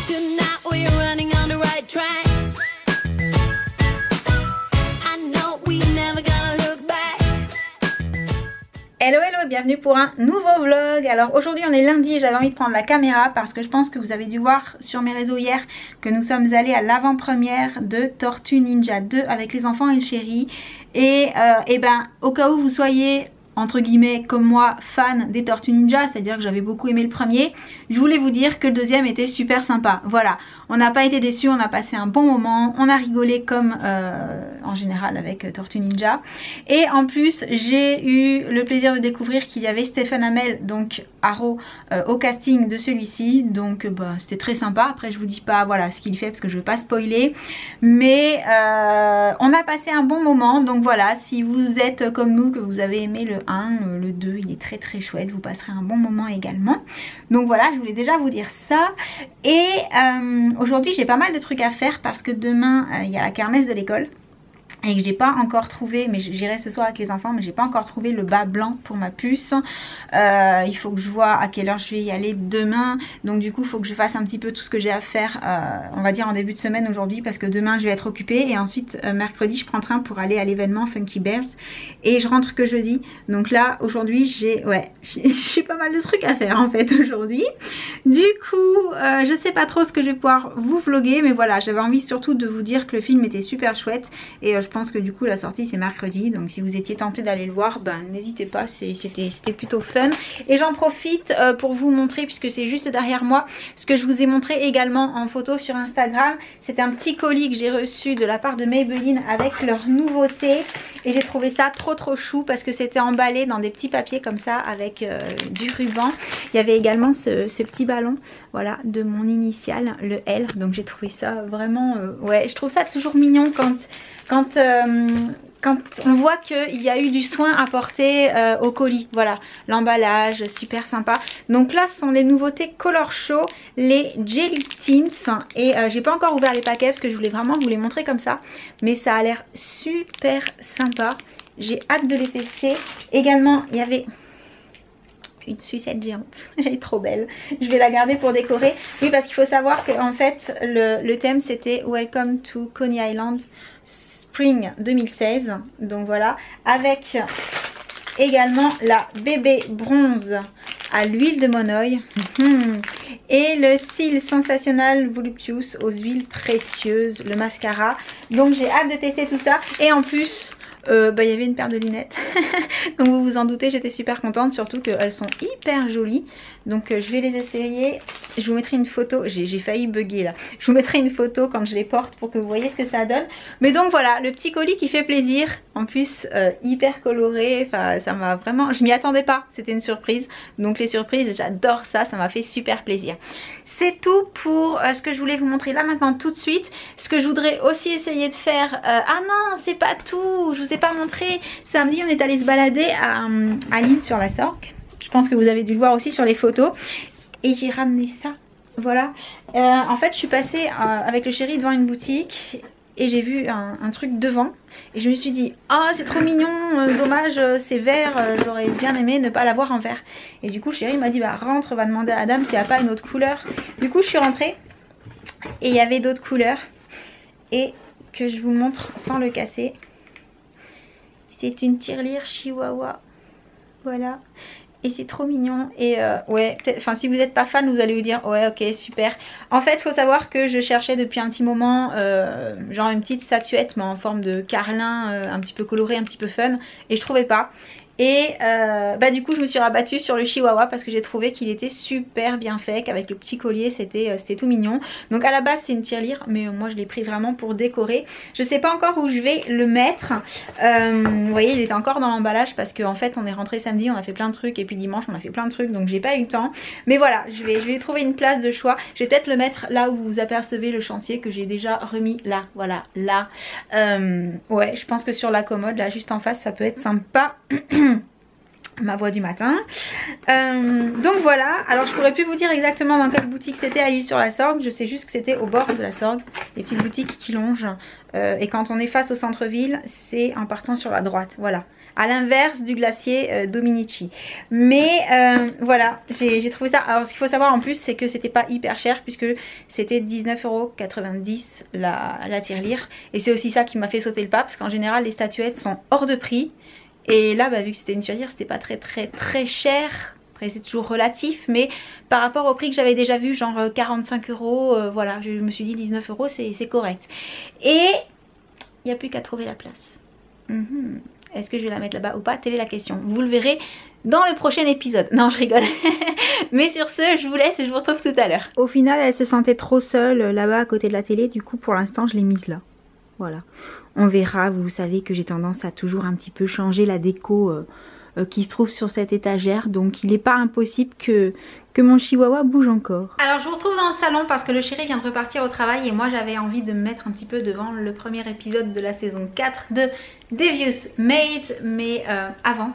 Tonight we're running on the right track. I know we never gonna look back. Hello hello et bienvenue pour un nouveau vlog. Alors aujourd'hui on est lundi et j'avais envie de prendre la caméra parce que je pense que vous avez dû voir sur mes réseaux hier que nous sommes allés à l'avant-première de Tortue Ninja 2 avec les enfants et le chéri. Et ben au cas où vous soyez entre guillemets comme moi fan des Tortues Ninja, c'est à dire que j'avais beaucoup aimé le premier, je voulais vous dire que le deuxième était super sympa. Voilà, on n'a pas été déçus, on a passé un bon moment, on a rigolé comme en général avec Tortue Ninja. Et en plus j'ai eu le plaisir de découvrir qu'il y avait Stephen Amell, donc Arrow, au casting de celui-ci. Donc bah, c'était très sympa. Après je vous dis pas voilà ce qu'il fait parce que je veux pas spoiler, mais on a passé un bon moment. Donc voilà, si vous êtes comme nous, que vous avez aimé le 1, le 2, il est très très chouette, vous passerez un bon moment également. Donc voilà, je voulais déjà vous dire ça. Et aujourd'hui j'ai pas mal de trucs à faire parce que demain il y a la kermesse de l'école et que j'ai pas encore trouvé, mais j'irai ce soir avec les enfants, mais j'ai pas encore trouvé le bas blanc pour ma puce. Il faut que je vois à quelle heure je vais y aller demain, donc du coup il faut que je fasse un petit peu tout ce que j'ai à faire, on va dire en début de semaine aujourd'hui, parce que demain je vais être occupée et ensuite mercredi je prends train pour aller à l'événement Funky Bears et je rentre que jeudi. Donc là aujourd'hui j'ai pas mal de trucs à faire en fait aujourd'hui. Du coup je sais pas trop ce que je vais pouvoir vous vlogger, mais voilà, j'avais envie surtout de vous dire que le film était super chouette et je pense que du coup la sortie c'est mercredi, donc si vous étiez tenté d'aller le voir, ben n'hésitez pas, c'était plutôt fun. Et j'en profite pour vous montrer, puisque c'est juste derrière moi, ce que je vous ai montré également en photo sur Instagram. C'est un petit colis que j'ai reçu de la part de Maybelline avec leur nouveauté et j'ai trouvé ça trop chou parce que c'était emballé dans des petits papiers comme ça avec du ruban. Il y avait également ce petit ballon, voilà, de mon initiale, le L, donc j'ai trouvé ça vraiment ouais, je trouve ça toujours mignon quand on voit qu'il y a eu du soin apporté au colis. Voilà, l'emballage super sympa. Donc là ce sont les nouveautés Color Show, les Jelly Tints. Et j'ai pas encore ouvert les paquets parce que je voulais vraiment vous les montrer comme ça, mais ça a l'air super sympa. J'ai hâte de les tester. Également il y avait une sucette géante, elle est trop belle, je vais la garder pour décorer. Oui, parce qu'il faut savoir qu'en fait le thème c'était Welcome to Coney Island Spring 2016, donc voilà, avec également la bébé bronze à l'huile de monoeil et le cils sensationnel voluptuous aux huiles précieuses, le mascara. Donc j'ai hâte de tester tout ça. Et en plus il y avait une paire de lunettes donc vous vous en doutez, j'étais super contente, surtout qu'elles sont hyper jolies. Donc je vais les essayer, je vous mettrai une photo, j'ai failli bugger là, je vous mettrai une photo quand je les porte pour que vous voyez ce que ça donne. Mais donc voilà, le petit colis qui fait plaisir, en plus hyper coloré, enfin ça m'a vraiment, je m'y attendais pas, c'était une surprise. Donc les surprises, j'adore ça, ça m'a fait super plaisir. C'est tout pour ce que je voulais vous montrer là maintenant tout de suite. Ce que je voudrais aussi essayer de faire, ah non c'est pas tout, je vous ai pas montré, samedi on est allé se balader à Lille sur la Sorgue. Je pense que vous avez dû le voir aussi sur les photos. Et j'ai ramené ça. Voilà. En fait, je suis passée avec le chéri devant une boutique. Et j'ai vu un truc devant. Et je me suis dit, oh c'est trop mignon. Dommage, c'est vert. J'aurais bien aimé ne pas l'avoir en vert. Et du coup, le chéri m'a dit, bah rentre, va demander à Adam s'il n'y a pas une autre couleur. Du coup, je suis rentrée. Et il y avait d'autres couleurs. Et que je vous montre sans le casser. C'est une tirelire chihuahua. Voilà. Et c'est trop mignon. Et ouais, enfin si vous n'êtes pas fan, vous allez vous dire ouais ok super. En fait il faut savoir que je cherchais depuis un petit moment genre une petite statuette mais en forme de carlin, un petit peu coloré, un petit peu fun, et je trouvais pas. Et du coup je me suis rabattue sur le chihuahua parce que j'ai trouvé qu'il était super bien fait, qu'avec le petit collier c'était tout mignon. Donc à la base c'est une tirelire, mais moi je l'ai pris vraiment pour décorer. Je sais pas encore où je vais le mettre. Vous voyez il était encore dans l'emballage parce qu'en fait on est rentré samedi, on a fait plein de trucs, et puis dimanche on a fait plein de trucs, donc j'ai pas eu le temps. Mais voilà, je vais trouver une place de choix. Je vais peut-être le mettre là où vous apercevez le chantier que j'ai déjà remis là, voilà, là. Ouais, je pense que sur la commode là juste en face ça peut être sympa. Ma voix du matin. Donc voilà, alors je pourrais plus vous dire exactement dans quelle boutique c'était à L'Isle-sur-la-Sorgue. Je sais juste que c'était au bord de la Sorgue, les petites boutiques qui longent. Et quand on est face au centre-ville, c'est en partant sur la droite, voilà, à l'inverse du glacier Dominici. Mais voilà, j'ai trouvé ça. Alors ce qu'il faut savoir en plus, c'est que c'était pas hyper cher puisque c'était 19,90 € la tirelire. Et c'est aussi ça qui m'a fait sauter le pas parce qu'en général les statuettes sont hors de prix. Et là, bah, vu que c'était une tirelire, c'était pas très cher. Après c'est toujours relatif, mais par rapport au prix que j'avais déjà vu, genre 45 €, voilà, je me suis dit 19 € c'est correct. Et il n'y a plus qu'à trouver la place. Est-ce que je vais la mettre là-bas ou pas? Telle est la question. Vous le verrez dans le prochain épisode. Non, je rigole. Mais sur ce, je vous laisse et je vous retrouve tout à l'heure. Au final, elle se sentait trop seule là-bas à côté de la télé. Du coup, pour l'instant, je l'ai mise là. Voilà. On verra. Vous savez que j'ai tendance à toujours un petit peu changer la déco qui se trouve sur cette étagère. Donc, il n'est pas impossible que mon chihuahua bouge encore. Alors, je vous retrouve dans le salon parce que le chéri vient de repartir au travail et moi, j'avais envie de me mettre un petit peu devant le premier épisode de la saison 4 de Devious Maids. Mais avant,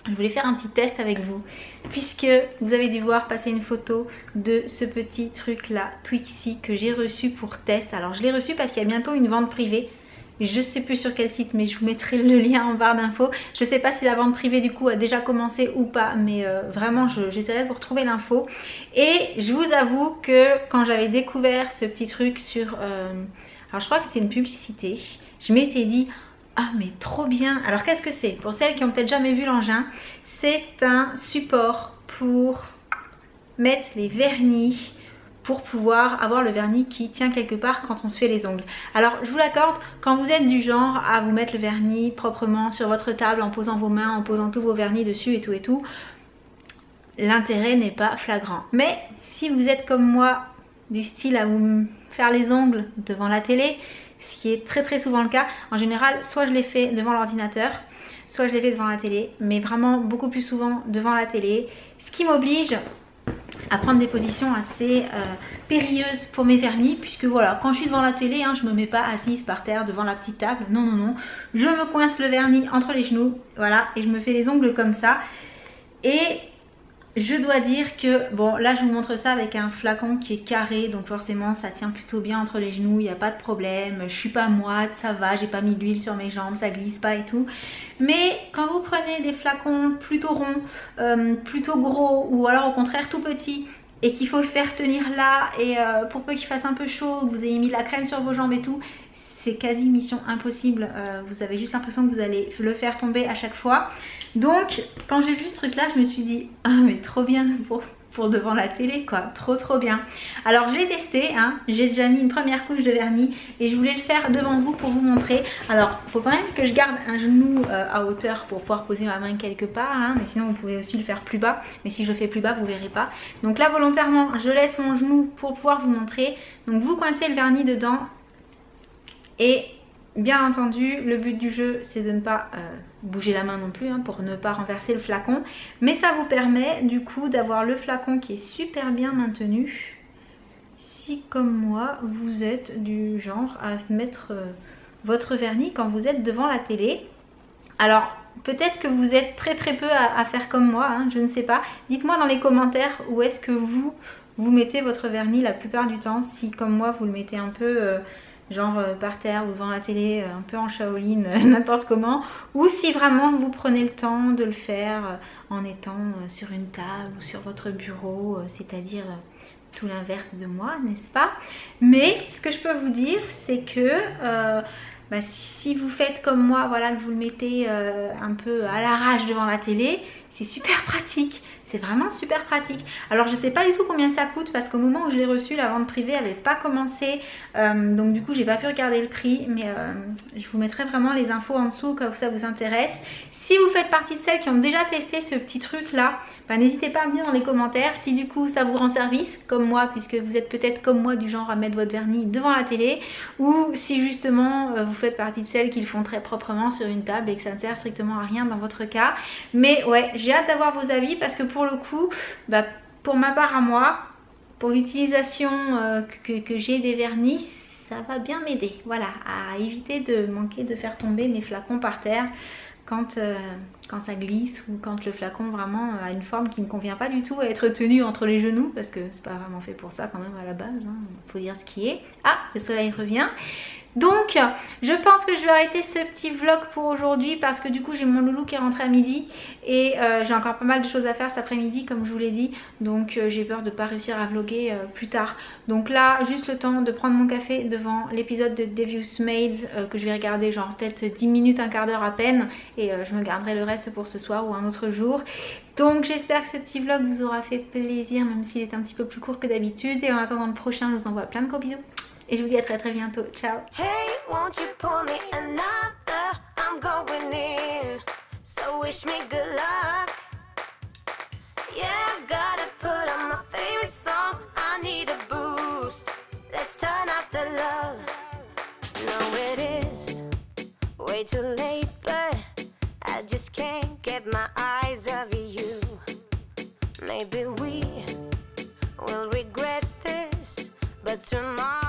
je voulais faire un petit test avec vous puisque vous avez dû voir passer une photo de ce petit truc là, Twixy, que j'ai reçu pour test. Alors, je l'ai reçu parce qu'il y a bientôt une vente privée. Je sais plus sur quel site, mais je vous mettrai le lien en barre d'infos. Je sais pas si la vente privée du coup a déjà commencé ou pas, mais vraiment j'essaierai de vous retrouver l'info. Et je vous avoue que quand j'avais découvert ce petit truc sur... alors je crois que c'était une publicité, je m'étais dit... Ah mais trop bien. Alors qu'est-ce que c'est? Pour celles qui ont peut-être jamais vu l'engin, c'est un support pour mettre les vernis, pour pouvoir avoir le vernis qui tient quelque part quand on se fait les ongles. Alors je vous l'accorde, quand vous êtes du genre à vous mettre le vernis proprement sur votre table en posant vos mains, en posant tous vos vernis dessus et tout, l'intérêt n'est pas flagrant. Mais si vous êtes comme moi, du style à vous faire les ongles devant la télé, ce qui est très souvent le cas, en général soit je les fais devant l'ordinateur, soit je les fais devant la télé, mais vraiment beaucoup plus souvent devant la télé, ce qui m'oblige à prendre des positions assez périlleuses pour mes vernis, puisque voilà, quand je suis devant la télé, hein, je me mets pas assise par terre devant la petite table, non, je me coince le vernis entre les genoux, voilà, et je me fais les ongles comme ça. Et je dois dire que, bon là je vous montre ça avec un flacon qui est carré, donc forcément ça tient plutôt bien entre les genoux, il n'y a pas de problème, je suis pas moite, ça va, j'ai pas mis d'huile sur mes jambes, ça glisse pas et tout. Mais quand vous prenez des flacons plutôt ronds, plutôt gros, ou alors au contraire tout petits, et qu'il faut le faire tenir là, et pour peu qu'il fasse un peu chaud, que vous ayez mis de la crème sur vos jambes et tout, c'est quasi mission impossible, vous avez juste l'impression que vous allez le faire tomber à chaque fois. Donc quand j'ai vu ce truc là, je me suis dit ah mais trop bien pour devant la télé quoi, trop bien. Alors je l'ai testé, hein, j'ai déjà mis une première couche de vernis et je voulais le faire devant vous pour vous montrer. Alors il faut quand même que je garde un genou à hauteur pour pouvoir poser ma main quelque part, hein, mais sinon vous pouvez aussi le faire plus bas, mais si je le fais plus bas vous verrez pas. Donc là volontairement je laisse mon genou pour pouvoir vous montrer. Donc vous coincez le vernis dedans. Et bien entendu, le but du jeu, c'est de ne pas bouger la main non plus, hein, pour ne pas renverser le flacon. Mais ça vous permet du coup d'avoir le flacon qui est super bien maintenu. Si comme moi, vous êtes du genre à mettre votre vernis quand vous êtes devant la télé. Alors peut-être que vous êtes très peu à faire comme moi, hein, je ne sais pas. Dites-moi dans les commentaires où est-ce que vous mettez votre vernis la plupart du temps. Si comme moi, vous le mettez un peu... genre par terre ou devant la télé, un peu en Shaolin, n'importe comment, ou si vraiment vous prenez le temps de le faire en étant sur une table ou sur votre bureau, c'est-à-dire tout l'inverse de moi, n'est-ce pas? Mais ce que je peux vous dire, c'est que bah, si vous faites comme moi, voilà, que vous le mettez un peu à l'arrache devant la télé, c'est super pratique. C'est vraiment super pratique. Alors je sais pas du tout combien ça coûte parce qu'au moment où je l'ai reçu, la vente privée n'avait pas commencé. Donc du coup j'ai pas pu regarder le prix. Mais je vous mettrai vraiment les infos en dessous quand ça vous intéresse. Si vous faites partie de celles qui ont déjà testé ce petit truc là, bah, n'hésitez pas à me dire dans les commentaires si du coup ça vous rend service comme moi, puisque vous êtes peut-être comme moi du genre à mettre votre vernis devant la télé, ou si justement vous faites partie de celles qui le font très proprement sur une table et que ça ne sert strictement à rien dans votre cas. Mais ouais, j'ai hâte d'avoir vos avis parce que pour le coup, bah, pour ma part à moi, pour l'utilisation que j'ai des vernis, ça va bien m'aider, voilà, à éviter de manquer de faire tomber mes flacons par terre quand quand ça glisse ou quand le flacon vraiment a une forme qui ne convient pas du tout à être tenu entre les genoux parce que c'est pas vraiment fait pour ça quand même à la base, hein. Faut dire ce qui est. Ah, le soleil revient. Donc je pense que je vais arrêter ce petit vlog pour aujourd'hui parce que du coup j'ai mon loulou qui est rentré à midi et j'ai encore pas mal de choses à faire cet après-midi comme je vous l'ai dit, donc j'ai peur de ne pas réussir à vlogger plus tard. Donc là juste le temps de prendre mon café devant l'épisode de Devious Maids que je vais regarder genre peut-être 10 minutes, un quart d'heure à peine, et je me garderai le reste pour ce soir ou un autre jour. Donc j'espère que ce petit vlog vous aura fait plaisir même s'il est un petit peu plus court que d'habitude, et en attendant le prochain je vous envoie plein de gros bisous. Et je vous dis à très très bientôt. Ciao. Hey, won't you pour me another? I'm going in, so wish me good luck. Yeah, I gotta put on my favorite song. I need a boost. Let's turn up the love. No, it is way too late, but I just can't get my eyes off you. Maybe we will regret this, but tomorrow